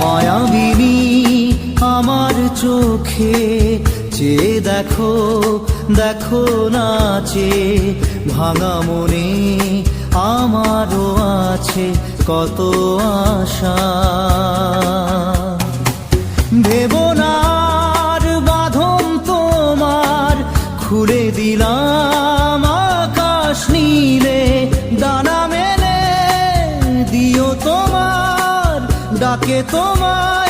মায়াবিনী আমার চোখে চেয়ে দেখো, দেখো নাচে ভাঙা মনে আমারও আছে কত আশা। ভেবনার বাঁধন তোমার খুলে দিলাম আকাশ নীলে, ডানা মেলে দিও তোমার ডাকে তোমায়